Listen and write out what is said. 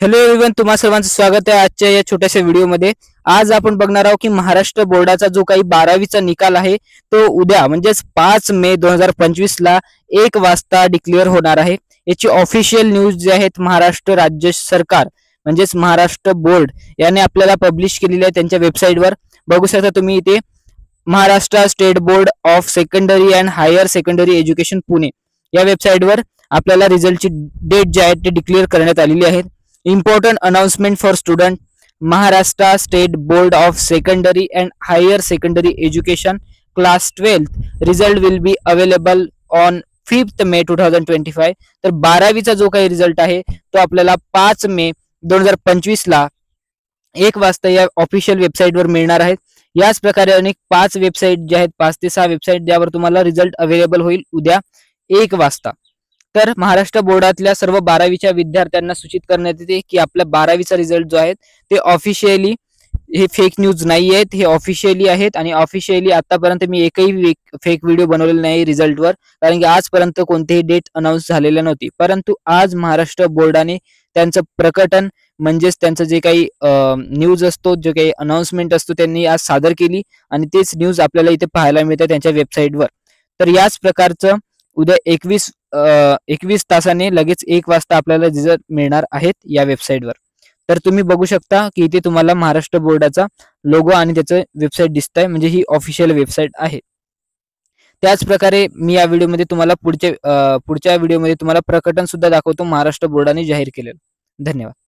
Hello everyone, तुम्हा सर्वांचं स्वागत आहे आजच्या या छोट्याशा व्हिडिओमध्ये। आज आपण बघणार आहोत की महाराष्ट्र बोर्डाचा जो काही 12वीचा निकाल आहे तो उद्या म्हणजेच 5 मे 2025 ला 1 वाजता डिक्लेअर होणार आहे। याची ऑफिशियल न्यूज जी आहेत महाराष्ट्र राज्य सरकार म्हणजेच महाराष्ट्र बोर्ड याने आपल्याला पब्लिश केलेली आहे त्यांच्या वेबसाईटवर। बघू शकता तुम्ही इथे Maharashtra state board of secondary and higher secondary education Pune या वेबसाईटवर आपल्याला रिझल्टची डेट जी आहे ती डिक्लेअर करण्यात आलेली आहे। Important announcement for student Maharashtra State Board of Secondary and Higher Secondary Education Class 12th result will be available on 5th May 2025। तर 12वीचा जो काही रिझल्ट आहे तो आपल्याला 5 मे 2025 ला 1 वाजता या ऑफिशियल वेबसाईटवर मिळणार आहे। याच प्रकारे अनेक 5 वेबसाईट जे आहेत 5 ते 6 वेबसाईट ज्यावर तुम्हाला रिझल्ट अवेलेबल होईल उद्या 1 वाजता। तर महाराष्ट्र बोर्डातल्या सर्व 12वीच्या विद्यार्थ्यांना सूचित करण्यात येते की आपल्या 12वीचा रिझल्ट जो आहे ते ऑफिशियली हे फेक न्यूज नाही आहेत, हे ऑफिशियली आहेत आणि ऑफिशियली आतापर्यंत मी एकही फेक व्हिडिओ बनवलेला नाही रिझल्टवर, कारण की आजपर्यंत कोणतीही डेट अनाऊन्स झालेली नव्हती। परंतु आज महाराष्ट्र बोर्डाने त्यांचं प्रकटन म्हणजेच त्यांचं जे काही न्यूज असतो, जे काही अनाउन्समेंट असतो त्यांनी आज सादर केली आणि तेच न्यूज आपल्याला इथे पाहायला मिळते त्यांच्या वेबसाईटवर। तर याच प्रकारचं उद्या 21 तासाने लगेच 1 वाजता आपल्याला रिझल्ट मिळणार आहेत या वेबसाईटवर। तर तुम्ही बघू शकता की इथे तुम्हाला महाराष्ट्र बोर्डाचा लोगो आणि त्याचं वेबसाईट दिसतंय, म्हणजे ही ऑफिशियल वेबसाईट आहे। त्याच प्रकारे मी या व्हिडिओमध्ये तुम्हाला पुढच्या व्हिडिओमध्ये तुम्हाला प्रकटन सुद्धा दाखवतो महाराष्ट्र बोर्डाने जाहीर केलेलं। धन्यवाद।